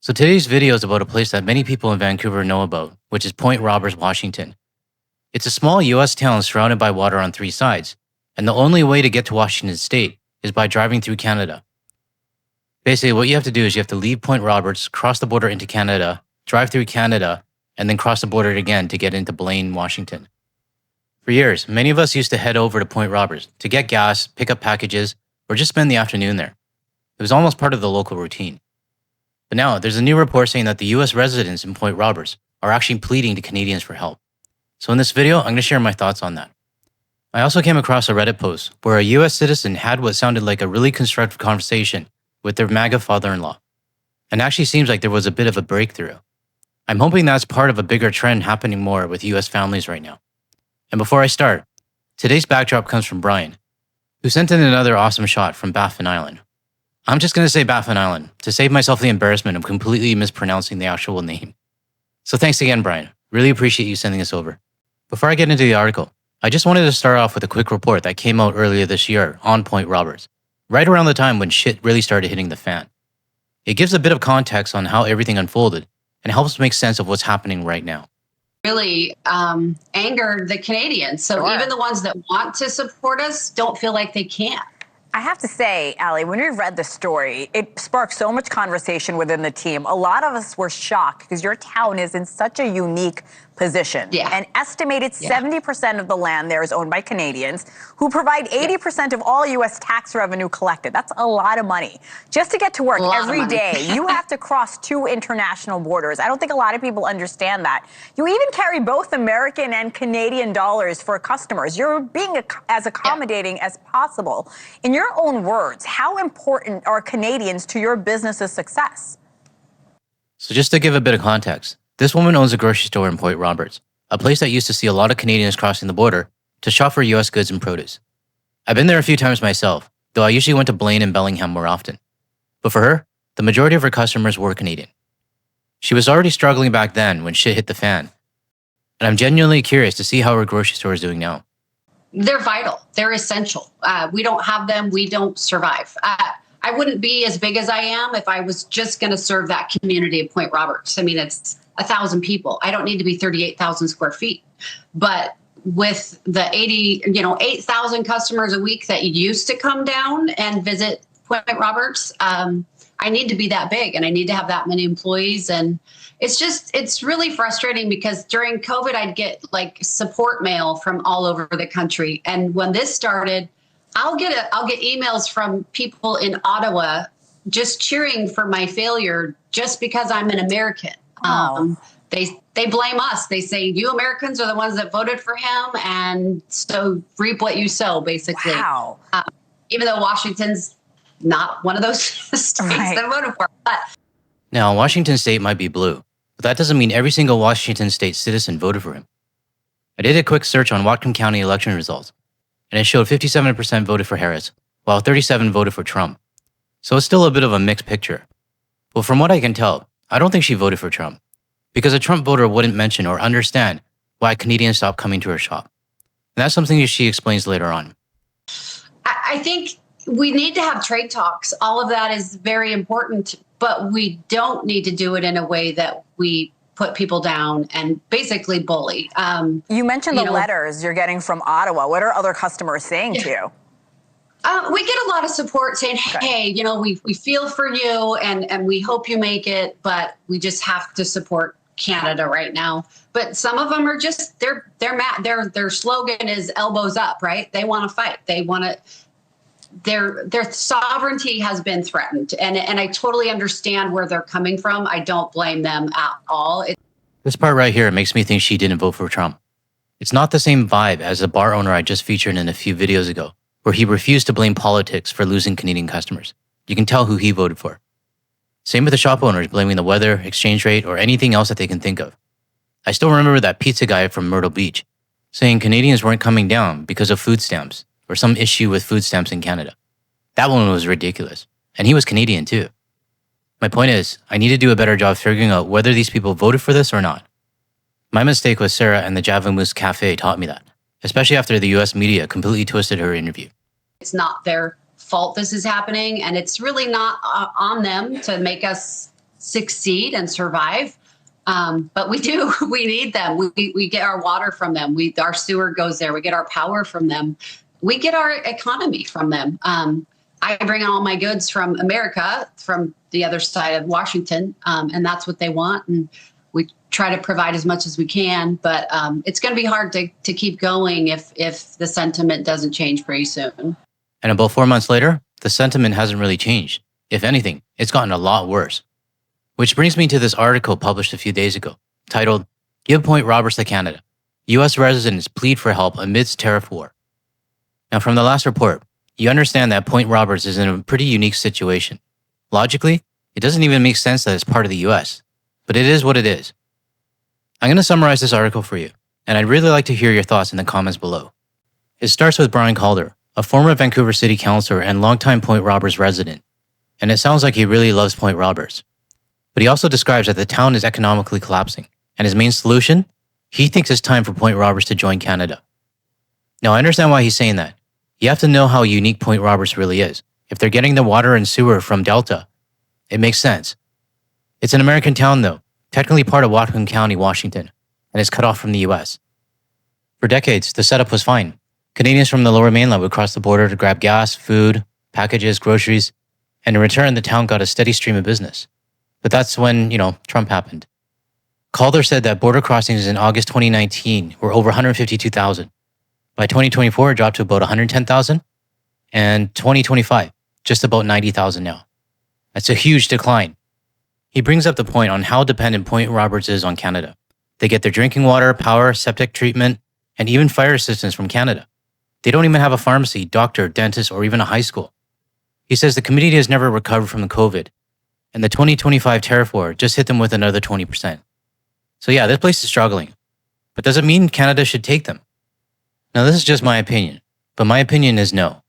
So today's video is about a place that many people in Vancouver know about, which is Point Roberts, Washington. It's a small US town surrounded by water on three sides, and the only way to get to Washington state is by driving through Canada. Basically, what you have to do is you have to leave Point Roberts, cross the border into Canada, drive through Canada, and then cross the border again to get into Blaine, Washington. For years, many of us used to head over to Point Roberts to get gas, pick up packages, or just spend the afternoon there. It was almost part of the local routine. But now, there's a new report saying that the US residents in Point Roberts are actually pleading to Canadians for help. So in this video, I'm going to share my thoughts on that. I also came across a Reddit post where a US citizen had what sounded like a really constructive conversation with their MAGA father-in-law. And actually seems like there was a bit of a breakthrough. I'm hoping that's part of a bigger trend happening more with US families right now. And before I start, today's backdrop comes from Brian, who sent in another awesome shot from Baffin Island. I'm just going to say Baffin Island to save myself the embarrassment of completely mispronouncing the actual name. So thanks again, Brian. Really appreciate you sending this over. Before I get into the article, I just wanted to start off with a quick report that came out earlier this year on Point Roberts, right around the time when shit really started hitting the fan. It gives a bit of context on how everything unfolded and helps make sense of what's happening right now. Really angered the Canadians. So Sure. even the ones that want to support us don't feel like they can. I have to say, Allie, when we read the story, it sparked so much conversation within the team. A lot of us were shocked because your town is in such a unique position. Yeah. An estimated 70% of the land there is owned by Canadians who provide 80% of all U.S. tax revenue collected. That's a lot of money. Just to get to work every day, you have to cross two international borders. I don't think a lot of people understand that. You even carry both American and Canadian dollars for customers. You're being as accommodating as possible. In your own words, how important are Canadians to your business's success? So just to give a bit of context, this woman owns a grocery store in Point Roberts, a place that used to see a lot of Canadians crossing the border to shop for US goods and produce. I've been there a few times myself, though I usually went to Blaine and Bellingham more often. But for her, the majority of her customers were Canadian. She was already struggling back then when shit hit the fan, and I'm genuinely curious to see how her grocery store is doing now. They're vital. They're essential. We don't have them, we don't survive. I wouldn't be as big as I am if I was just going to serve that community of Point Roberts. I mean, it's 1,000 people. I don't need to be 38,000 square feet. But with the 8,000 customers a week that used to come down and visit Point Roberts, I need to be that big and I need to have that many employees. And it's really frustrating because during COVID, I'd get like support mail from all over the country. And when this started, I'll get emails from people in Ottawa just cheering for my failure just because I'm an American. They blame us. They say, you Americans are the ones that voted for him, and so reap what you sow, basically. Wow. Even though Washington's not one of those states that voted for him. But Now, Washington state might be blue, but that doesn't mean every single Washington state citizen voted for him. I did a quick search on Whatcom County election results, and it showed 57% voted for Harris, while 37% voted for Trump. So it's still a bit of a mixed picture. Well, from what I can tell, I don't think she voted for Trump, because a Trump voter wouldn't mention or understand why Canadians stopped coming to her shop. And that's something that she explains later on. I think we need to have trade talks. All of that is very important, but we don't need to do it in a way that we put people down and basically bully. You mentioned the letters you're getting from Ottawa. What are other customers saying to you? We get a lot of support saying, hey, we feel for you and we hope you make it, but we just have to support Canada right now. But some of them are just, they're mad. Their slogan is elbows up, right? They want to fight. They want to, their sovereignty has been threatened. And I totally understand where they're coming from. I don't blame them at all. This part right here makes me think she didn't vote for Trump. It's not the same vibe as the bar owner I just featured in a few videos ago, where he refused to blame politics for losing Canadian customers. You can tell who he voted for. Same with the shop owners blaming the weather, exchange rate, or anything else that they can think of. I still remember that pizza guy from Myrtle Beach saying Canadians weren't coming down because of food stamps or some issue with food stamps in Canada. That one was ridiculous. And he was Canadian too. My point is, I need to do a better job figuring out whether these people voted for this or not. My mistake with Sarah and the Java Moose Cafe taught me that, especially after the US media completely twisted her interview. It's not their fault this is happening, and it's really not on them to make us succeed and survive. But we do. We need them. We get our water from them. Our sewer goes there. We get our power from them. We get our economy from them. I bring all my goods from America, from the other side of Washington, and that's what they want. And we try to provide as much as we can. But it's going to be hard to keep going if the sentiment doesn't change pretty soon. And about 4 months later, the sentiment hasn't really changed. If anything, it's gotten a lot worse. Which brings me to this article published a few days ago, titled, "Give Point Roberts to Canada. U.S. residents plead for help amidst tariff war." Now, from the last report, you understand that Point Roberts is in a pretty unique situation. Logically, it doesn't even make sense that it's part of the U.S., but it is what it is. I'm going to summarize this article for you, and I'd really like to hear your thoughts in the comments below. It starts with Brian Calder, a former Vancouver City Councillor and longtime Point Roberts resident, and it sounds like he really loves Point Roberts. But he also describes that the town is economically collapsing, and his main solution? He thinks it's time for Point Roberts to join Canada. Now, I understand why he's saying that. You have to know how unique Point Roberts really is. If they're getting the water and sewer from Delta, it makes sense. It's an American town, though, technically part of Whatcom County, Washington, and is cut off from the U.S. For decades, the setup was fine. Canadians from the Lower Mainland would cross the border to grab gas, food, packages, groceries, and in return, the town got a steady stream of business. But that's when, Trump happened. Calder said that border crossings in August 2019 were over 152,000. By 2024, it dropped to about 110,000. And 2025, just about 90,000 now. That's a huge decline. He brings up the point on how dependent Point Roberts is on Canada. They get their drinking water, power, septic treatment, and even fire assistance from Canada. They don't even have a pharmacy, doctor, dentist, or even a high school. He says the community has never recovered from the COVID, and the 2025 tariff war just hit them with another 20%. So yeah, this place is struggling. But does it mean Canada should take them? Now, this is just my opinion, but my opinion is no.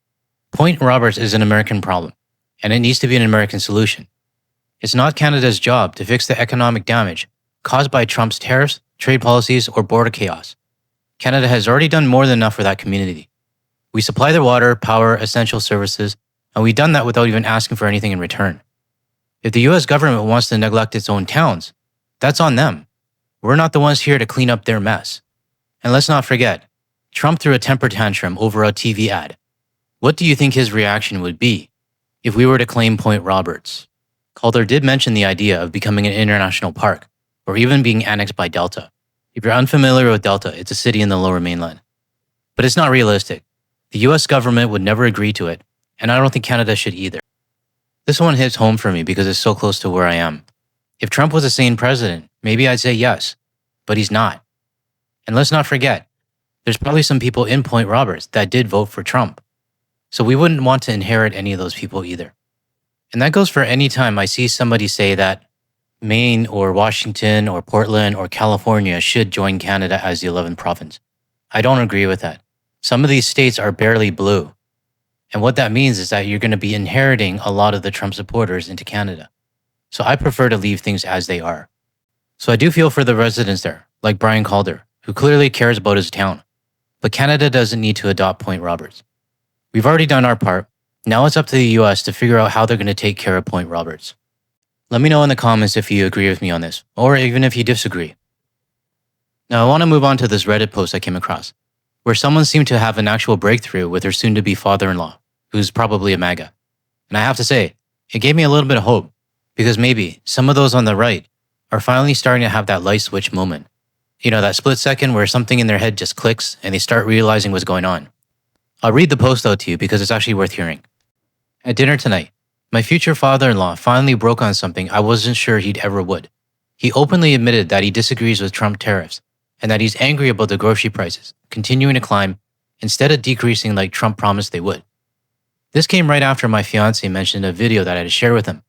Point Roberts is an American problem, and it needs to be an American solution. It's not Canada's job to fix the economic damage caused by Trump's tariffs, trade policies, or border chaos. Canada has already done more than enough for that community. We supply their water, power, essential services, and we've done that without even asking for anything in return. If the US government wants to neglect its own towns, that's on them. We're not the ones here to clean up their mess. And let's not forget, Trump threw a temper tantrum over a TV ad. What do you think his reaction would be if we were to claim Point Roberts? Calder did mention the idea of becoming an international park, or even being annexed by Delta. If you're unfamiliar with Delta, it's a city in the Lower Mainland. But it's not realistic. The US government would never agree to it, and I don't think Canada should either. This one hits home for me because it's so close to where I am. If Trump was a sane president, maybe I'd say yes, but he's not. And let's not forget, there's probably some people in Point Roberts that did vote for Trump. So we wouldn't want to inherit any of those people either. And that goes for any time I see somebody say that Maine or Washington or Portland or California should join Canada as the 11th province. I don't agree with that. Some of these states are barely blue. And what that means is that you're going to be inheriting a lot of the Trump supporters into Canada. So I prefer to leave things as they are. So I do feel for the residents there, like Brian Calder, who clearly cares about his town. But Canada doesn't need to adopt Point Roberts. We've already done our part. Now it's up to the US to figure out how they're going to take care of Point Roberts. Let me know in the comments if you agree with me on this, or even if you disagree. Now I want to move on to this Reddit post I came across, where someone seemed to have an actual breakthrough with her soon-to-be father-in-law, who's probably a MAGA. And I have to say, it gave me a little bit of hope, because maybe some of those on the right are finally starting to have that light switch moment. You know, that split second where something in their head just clicks and they start realizing what's going on. I'll read the post out to you because it's actually worth hearing. At dinner tonight, my future father-in-law finally broke on something I wasn't sure he'd ever would. He openly admitted that he disagrees with Trump tariffs and that he's angry about the grocery prices continuing to climb instead of decreasing like Trump promised they would. This came right after my fiance mentioned a video that I had to share with him.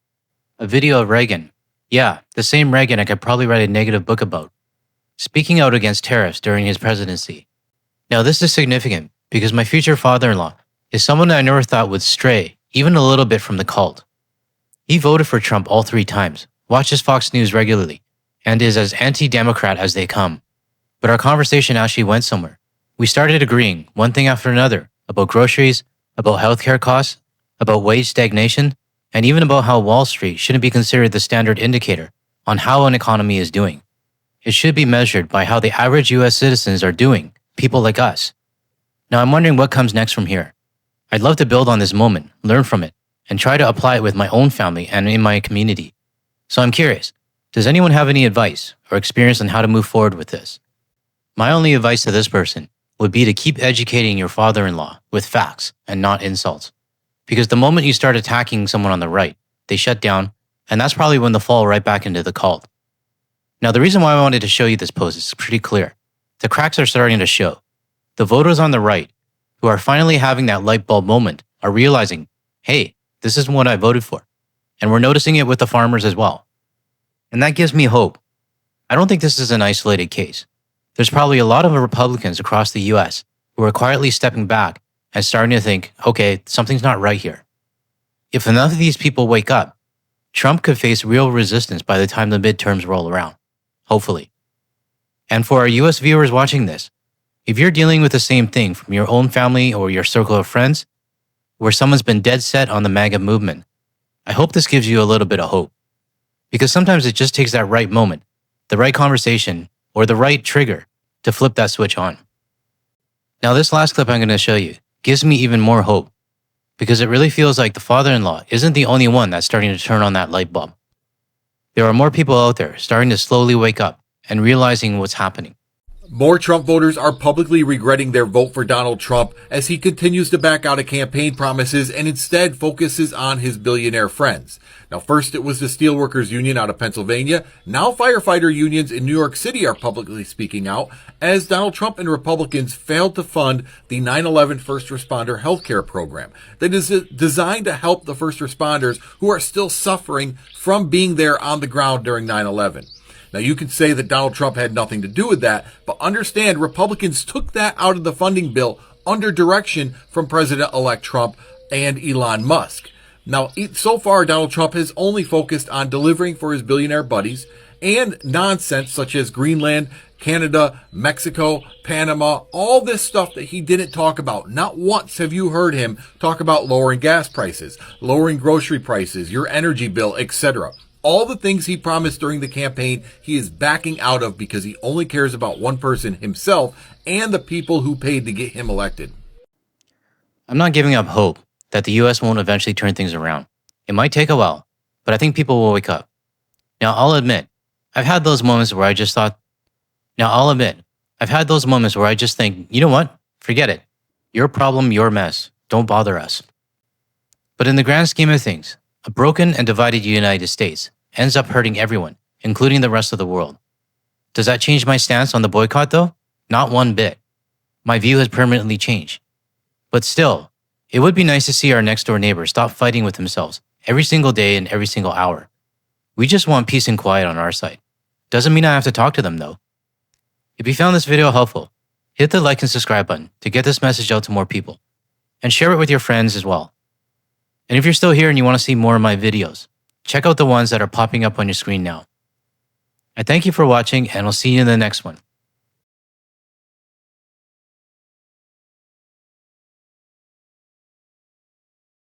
A video of Reagan. Yeah, the same Reagan I could probably write a negative book about, speaking out against tariffs during his presidency. Now this is significant because my future father-in-law is someone I never thought would stray even a little bit from the cult. He voted for Trump all 3 times, watches Fox News regularly, and is as anti-Democrat as they come. But our conversation actually went somewhere. We started agreeing one thing after another about groceries, about healthcare costs, about wage stagnation, and even about how Wall Street shouldn't be considered the standard indicator on how an economy is doing. It should be measured by how the average US citizens are doing, people like us. Now I'm wondering what comes next from here. I'd love to build on this moment, learn from it, and try to apply it with my own family and in my community. So I'm curious, does anyone have any advice or experience on how to move forward with this? My only advice to this person would be to keep educating your father-in-law with facts and not insults. Because the moment you start attacking someone on the right, they shut down, and that's probably when they'll fall right back into the cult. Now, the reason why I wanted to show you this post is pretty clear. The cracks are starting to show. The voters on the right, who are finally having that light bulb moment, are realizing, hey, this is what I voted for. And we're noticing it with the farmers as well. And that gives me hope. I don't think this is an isolated case. There's probably a lot of Republicans across the US who are quietly stepping back and starting to think, okay, something's not right here. If enough of these people wake up, Trump could face real resistance by the time the midterms roll around. Hopefully. And for our US viewers watching this, if you're dealing with the same thing from your own family or your circle of friends, where someone's been dead set on the MAGA movement, I hope this gives you a little bit of hope. Because sometimes it just takes that right moment, the right conversation, or the right trigger to flip that switch on. Now this last clip I'm going to show you gives me even more hope, because it really feels like the father-in-law isn't the only one that's starting to turn on that light bulb. There are more people out there starting to slowly wake up and realizing what's happening. More Trump voters are publicly regretting their vote for Donald Trump as he continues to back out of campaign promises and instead focuses on his billionaire friends. Now, first it was the Steelworkers Union out of Pennsylvania. Now firefighter unions in New York City are publicly speaking out as Donald Trump and Republicans failed to fund the 9/11 first responder healthcare program that is designed to help the first responders who are still suffering from being there on the ground during 9/11. Now, you can say that Donald Trump had nothing to do with that, but understand Republicans took that out of the funding bill under direction from President-elect Trump and Elon Musk. Now, so far, Donald Trump has only focused on delivering for his billionaire buddies and nonsense such as Greenland, Canada, Mexico, Panama, all this stuff that he didn't talk about. Not once have you heard him talk about lowering gas prices, lowering grocery prices, your energy bill, etc. All the things he promised during the campaign, he is backing out of because he only cares about one person, himself, and the people who paid to get him elected. I'm not giving up hope that the US won't eventually turn things around. It might take a while, but I think people will wake up. Now, I'll admit, I've had those moments where I just think, you know what? Forget it. Your problem, your mess. Don't bother us. But in the grand scheme of things, a broken and divided United States ends up hurting everyone, including the rest of the world. Does that change my stance on the boycott though? Not one bit. My view has permanently changed. But still, it would be nice to see our next door neighbors stop fighting with themselves every single day and every single hour. We just want peace and quiet on our side. Doesn't mean I have to talk to them though. If you found this video helpful, hit the like and subscribe button to get this message out to more people. And share it with your friends as well. And if you're still here and you want to see more of my videos, check out the ones that are popping up on your screen now. I thank you for watching, and I'll see you in the next one.